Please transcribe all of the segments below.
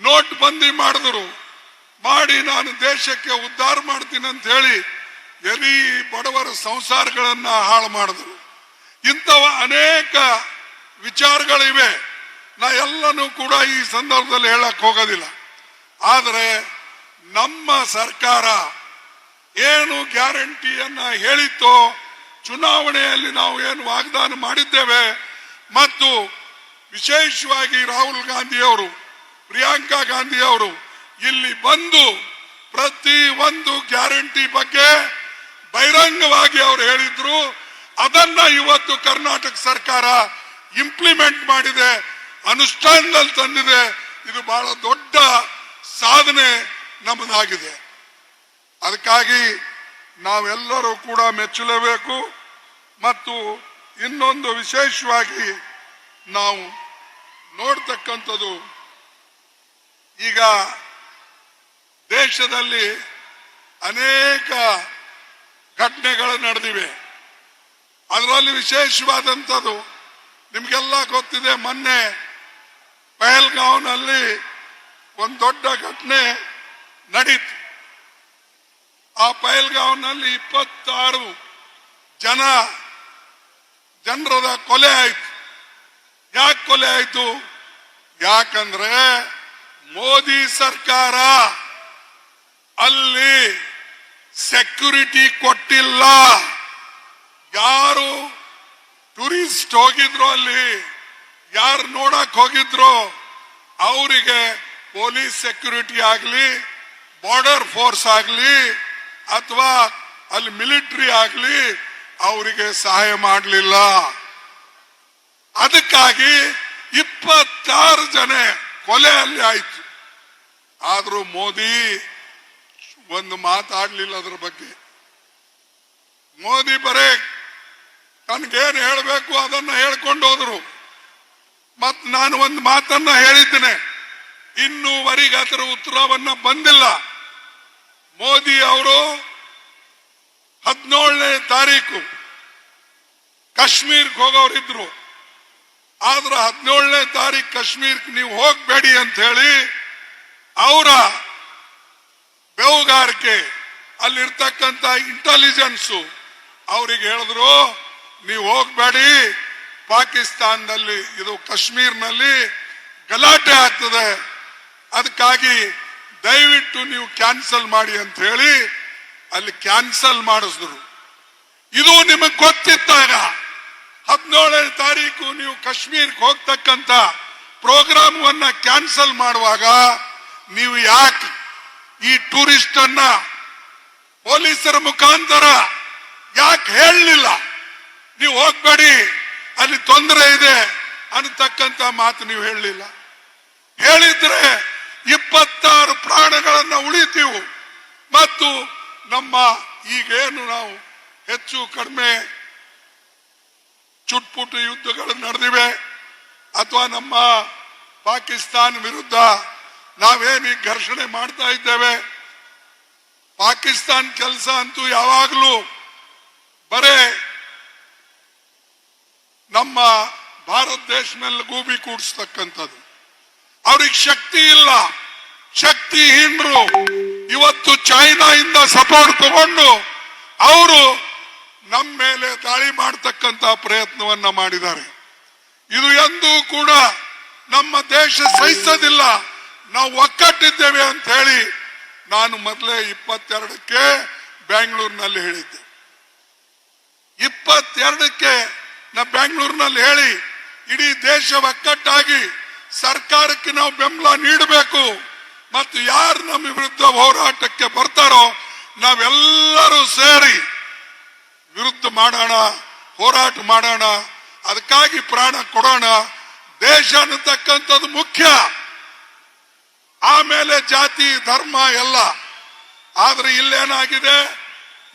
Note ಬಂದಿ ಮಾಡಿದ್ರು, ಮಾಡಿ ನಾನು ದೇಶಕ್ಕೆ ಉದ್ಧಾರ ಮಾಡ್ತೀನಿ ಅಂತ ಹೇಳಿ ಎಲ್ಲಿ ಬಡವರ ಸಂಸಾರಗಳನ್ನ ಹಾಳು ಮಾಡಿದ್ರು. ಇಂಥವ ಅನೇಕ ವಿಚಾರಗಳಿವೆ. ನಾ ಎಲ್ಲನೂ ಕೂಡ ಈ ಸಂದರ್ಭದಲ್ಲಿ ಹೇಳಕ್ ಹೋಗೋದಿಲ್ಲ. ಆದರೆ ನಮ್ಮ ಸರ್ಕಾರ ಏನು ಗ್ಯಾರಂಟಿಯನ್ನ ಹೇಳಿತ್ತೋ, ಚುನಾವಣೆಯಲ್ಲಿ ನಾವು ಏನು ವಾಗ್ದಾನ ಮಾಡಿದ್ದೇವೆ, ಮತ್ತು ವಿಶೇಷವಾಗಿ ರಾಹುಲ್ ಗಾಂಧಿ ಅವರು, ಪ್ರಿಯಾಂಕಾ ಗಾಂಧಿ ಅವರು ಇಲ್ಲಿ ಬಂದು ಪ್ರತಿ ಒಂದು ಗ್ಯಾರಂಟಿ ಬಗ್ಗೆ ಬಹಿರಂಗವಾಗಿ ಅವರು ಹೇಳಿದ್ರು. ಅದನ್ನ ಇವತ್ತು ಕರ್ನಾಟಕ ಸರ್ಕಾರ ಇಂಪ್ಲಿಮೆಂಟ್ ಮಾಡಿದೆ, ಅನುಷ್ಠಾನದಲ್ಲಿ ತಂದಿದೆ. ಇದು ಬಹಳ ದೊಡ್ಡ ಸಾಧನೆ ನಮ್ಮದಾಗಿದೆ. ಅದಕ್ಕಾಗಿ ನಾವೆಲ್ಲರೂ ಕೂಡ ಮೆಚ್ಚಲೇಬೇಕು. ಮತ್ತು ಇನ್ನೊಂದು ವಿಶೇಷವಾಗಿ ನಾವು ನೋಡ್ತಕ್ಕಂಥದ್ದು, ಈಗ ದೇಶದಲ್ಲಿ ಅನೇಕ ಘಟನೆಗಳು ನಡೆದಿವೆ. ಅದರಲ್ಲಿ ವಿಶೇಷವಾದಂಥದ್ದು ನಿಮ್ಗೆಲ್ಲ ಗೊತ್ತಿದೆ. ಮೊನ್ನೆ ಪಹಲ್ಗಾಂವ್ನಲ್ಲಿ ಒಂದು ದೊಡ್ಡ ಘಟನೆ ನಡೀತು. ಆ ಪಹಲ್ಗಾಂವ್ನಲ್ಲಿ 26 ಜನರದ ಕೊಲೆ ಆಯ್ತು. ಯಾಕೆ ಕೊಲೆ ಆಯ್ತು? ಯಾಕಂದ್ರೆ ಮೋದಿ ಸರ್ಕಾರ ಅಲ್ಲಿ ಸೆಕ್ಯೂರಿಟಿ ಕೊಟ್ಟಿಲ್ಲ. ಯಾರು ಟೂರಿಸ್ಟ್ ಹೋಗಿದ್ರು, ಅಲ್ಲಿ ಯಾರು ನೋಡಕ್ ಹೋಗಿದ್ರು, ಅವರಿಗೆ ಪೊಲೀಸ್ ಸೆಕ್ಯೂರಿಟಿ ಆಗಲಿ, ಬಾರ್ಡರ್ ಫೋರ್ಸ್ ಆಗಲಿ, ಅಥವಾ ಅಲ್ಲಿ ಮಿಲಿಟರಿ ಆಗಲಿ ಅವರಿಗೆ ಸಹಾಯ ಮಾಡಲಿಲ್ಲ. ಅದಕ್ಕಾಗಿ 26 ಜನ ಕೊಲೆ ಅಲ್ಲಿ ಆಯ್ತು. ಆದ್ರೂ ಮೋದಿ ಒಂದು ಮಾತಾಡ್ಲಿಲ್ಲ ಅದ್ರ ಬಗ್ಗೆ. ಮೋದಿ ಬರೇ ತನ್ಗೇನು ಹೇಳಬೇಕು ಅದನ್ನ ಹೇಳ್ಕೊಂಡು ಹೋದ್ರು. ಮತ್ ನಾನು ಒಂದು ಮಾತನ್ನ ಹೇಳಿದ್ದೇನೆ, ಇನ್ನೂವರೆಗೆ ಅದರ ಉತ್ತರವನ್ನ ಬಂದಿಲ್ಲ. ಮೋದಿ ಅವರು 17ನೇ ತಾರೀಕು ಕಾಶ್ಮೀರ್ಗೆ ಹೋಗೋರಿದ್ರು. ಆದ್ರೆ 17ನೇ ತಾರೀಕು ಕಾಶ್ಮೀರ್ಗೆ ನೀವು ಹೋಗ್ಬೇಡಿ ಅಂತ ಹೇಳಿ ಅವರ ಬೆವುಗಾರಿಕೆ ಅಲ್ಲಿರ್ತಕ್ಕಂಥ ಇಂಟೆಲಿಜೆನ್ಸ್ ಅವ್ರಿಗೆ ಹೇಳಿದ್ರು, ನೀವು ಹೋಗ್ಬೇಡಿ, ಪಾಕಿಸ್ತಾನದಲ್ಲಿ ಇದು ಕಾಶ್ಮೀರ್ನಲ್ಲಿ ಗಲಾಟೆ ಆಗ್ತದೆ, ಅದಕ್ಕಾಗಿ ದಯವಿಟ್ಟು ನೀವು ಕ್ಯಾನ್ಸಲ್ ಮಾಡಿ ಅಂತ ಹೇಳಿ ಅಲ್ಲಿ ಕ್ಯಾನ್ಸಲ್ ಮಾಡಿಸಿದ್ರು. ಇದು ನಿಮಗೆ ಗೊತ್ತಿದ್ದಾಗ 17ನೇ ತಾರೀಕು ನೀವು ಕಾಶ್ಮೀರ್ಗೆ ಹೋಗ್ತಕ್ಕಂಥ ಪ್ರೋಗ್ರಾಮವನ್ನ ಕ್ಯಾನ್ಸಲ್ ಮಾಡುವಾಗ ನೀವು ಯಾಕೆ ಈ ಟೂರಿಸ್ಟ್ ಅನ್ನ ಪೊಲೀಸರ ಮುಖಾಂತರ ಯಾಕೆ ಹೇಳಲಿಲ್ಲ? ನೀವು ಹೋಗ್ಬೇಡಿ, ಅಲ್ಲಿ ತೊಂದರೆ ಇದೆ ಅನ್ನತಕ್ಕಂಥ ಮಾತು ನೀವು ಹೇಳಲಿಲ್ಲ. ಹೇಳಿದ್ರೆ 26 ಪ್ರಾಣಗಳನ್ನ ಉಳಿತೀವು. ಮತ್ತು ನಮ್ಮ ಈಗೇನು ನಾವು ಹೆಚ್ಚು ಕಡಿಮೆ ಚುಟ್ಪುಟ್ಟು ಯುದ್ಧಗಳು ನಡೆದಿವೆ, ಅಥವಾ ನಮ್ಮ ಪಾಕಿಸ್ತಾನ ವಿರುದ್ಧ ನಾವೇನು ಘರ್ಷಣೆ ಮಾಡ್ತಾ ಇದ್ದೇವೆ, ಪಾಕಿಸ್ತಾನ ಕೆಲಸ ಅಂತೂ ಯಾವಾಗಲೂ ಬರೇ ನಮ್ಮ ಭಾರತ ದೇಶ ಮೇಲೆ ಗೂಬಿ ಕೂಡಿಸ್ತಕ್ಕಂಥದ್ದು. ಅವ್ರಿಗೆ ಶಕ್ತಿ ಇಲ್ಲ, ಶಕ್ತಿಹೀನರು. ಇವತ್ತು ಚೈನಾದಿಂದ ಸಪೋರ್ಟ್ ತಗೊಂಡು ಅವರು ನಮ್ಮ ಮೇಲೆ ದಾಳಿ ಮಾಡತಕ್ಕಂತ ಪ್ರಯತ್ನವನ್ನ ಮಾಡಿದ್ದಾರೆ. ಇದು ಎಂದೂ ಕೂಡ ನಮ್ಮ ದೇಶ ಸಹಿಸೋದಿಲ್ಲ. ನಾವು ಒಕ್ಕಟ್ಟಿದ್ದೇವೆ ಅಂತ ಹೇಳಿ ನಾನು ಮೊದಲೇ 22ಕ್ಕೆ ಬೆಂಗಳೂರಿನಲ್ಲಿ ಹೇಳಿದ್ದೆ. 22ಕ್ಕೆ ನಾ ಬೆಂಗಳೂರಿನಲ್ಲಿ ಹೇಳಿ ಇಡೀ ದೇಶ ಒಕ್ಕಟ್ಟಾಗಿ ಸರ್ಕಾರಕ್ಕೆ ನಾವು ಬೆಂಬಲ ನೀಡಬೇಕು. ಮತ್ತು ಯಾರು ನಮ್ಮ ವಿರುದ್ಧ ಹೋರಾಟಕ್ಕೆ ಬರ್ತಾರೋ ನಾವೆಲ್ಲರೂ ಸೇರಿ ವಿರುದ್ಧ ಮಾಡೋಣ, ಹೋರಾಟ ಮಾಡೋಣ, ಅದಕ್ಕಾಗಿ ಪ್ರಾಣ ಕೊಡೋಣ. ದೇಶ ಅನ್ನತಕ್ಕಂಥದ್ದು ಮುಖ್ಯ, ಆಮೇಲೆ ಜಾತಿ ಧರ್ಮ ಎಲ್ಲ. ಆದ್ರೆ ಇಲ್ಲೇನಾಗಿದೆ,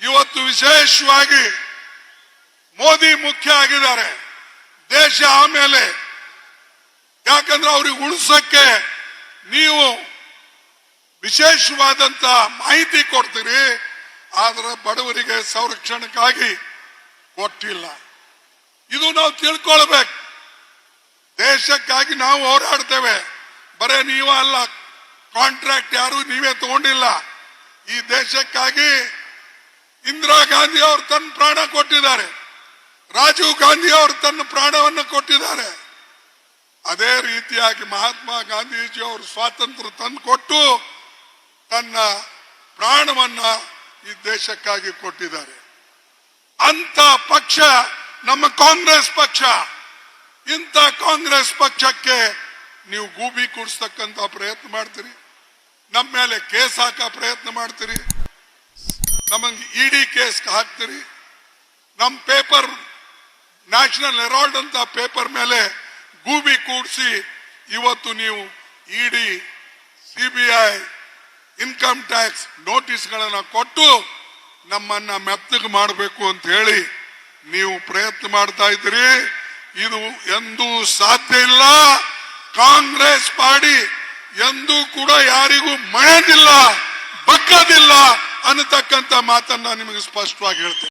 ಇವತ್ತು ವಿಶೇಷವಾಗಿ ಮೋದಿ ಮುಖ್ಯ ಆಗಿದ್ದಾರೆ, ದೇಶ ಆಮೇಲೆ. ಯಾಕಂದ್ರೆ ಅವ್ರಿಗೆ ಉಳಿಸಕ್ಕೆ ನೀವು ವಿಶೇಷವಾದಂತ ಮಾಹಿತಿ ಕೊಡ್ತೀರಿ, ಆದ್ರೆ ಬಡವರಿಗೆ ಸಂರಕ್ಷಣೆಗಾಗಿ ಕೊಟ್ಟಿಲ್ಲ. ಇದು ನಾವು ತಿಳ್ಕೊಳ್ಬೇಕು. ದೇಶಕ್ಕಾಗಿ ನಾವು ಹೋರಾಡ್ತೇವೆ, ಬರೇ ನೀವು ಅಲ್ಲ, ಕಾಂಟ್ರಾಕ್ಟ್ ಯಾರು ನೀವೇ ತಗೊಂಡಿಲ್ಲ. ಈ ದೇಶಕ್ಕಾಗಿ ಇಂದಿರಾ ಗಾಂಧಿ ಅವರು ತನ್ನ ಪ್ರಾಣ ಕೊಟ್ಟಿದ್ದಾರೆ, ರಾಜೀವ್ ಗಾಂಧಿ ಅವರು ತನ್ನ ಪ್ರಾಣವನ್ನು ಕೊಟ್ಟಿದ್ದಾರೆ. ಅದೇ ರೀತಿಯಾಗಿ ಮಹಾತ್ಮ ಗಾಂಧೀಜಿ ಅವರು ಸ್ವಾತಂತ್ರ್ಯ ತಂದು ಕೊಟ್ಟು ತನ್ನ ಪ್ರಾಣವನ್ನ ಈ ದೇಶಕ್ಕಾಗಿ ಕೊಟ್ಟಿದ್ದಾರೆ. ಅಂತ ಪಕ್ಷ ನಮ್ಮ ಕಾಂಗ್ರೆಸ್ ಪಕ್ಷ. ಇಂಥ ಕಾಂಗ್ರೆಸ್ ಪಕ್ಷಕ್ಕೆ ನೀವು ಗೂಬಿ ಕೂಡಿಸ್ತಕ್ಕಂತ ಪ್ರಯತ್ನ ಮಾಡ್ತೀರಿ, ನಮ್ಮ ಮೇಲೆ ಕೇಸ್ ಹಾಕ ಪ್ರಯತ್ನ ಮಾಡ್ತೀರಿ, ನಮಗೆ ಇಡಿ ಕೇಸ್ ಹಾಕ್ತೀರಿ. ನಮ್ಮ ಪೇಪರ್ ನ್ಯಾಷನಲ್ ಹೆರಾಲ್ಡ್ ಅಂತ ಪೇಪರ್ ಮೇಲೆ ಗೂಬಿ ಕೂಡಿಸಿ ಇವತ್ತು ನೀವು ಇಡಿ, ಸಿಬಿಐ, ಇನ್ಕಮ್ ಟ್ಯಾಕ್ಸ್ ನೋಟಿಸ್ಗಳನ್ನ ಕೊಟ್ಟು ನಮ್ಮನ್ನ ಮೆತ್ತಗೆ ಮಾಡಬೇಕು ಅಂತ ಹೇಳಿ ನೀವು ಪ್ರಯತ್ನ ಮಾಡ್ತಾ ಇದ್ದೀರಿ. ಇದು ಎಂದೂ ಸಾಧ್ಯ ಇಲ್ಲ. ಕಾಂಗ್ರೆಸ್ ಪಾರ್ಟಿ ಎಂದೂ ಕೂಡ ಯಾರಿಗೂ ಮಣಿದಿಲ್ಲ, ಬಗ್ಗದಿಲ್ಲ ಅನ್ನತಕ್ಕಂಥ ಮಾತನ್ನ ನಿಮಗೆ ಸ್ಪಷ್ಟವಾಗಿ ಹೇಳ್ತೇನೆ.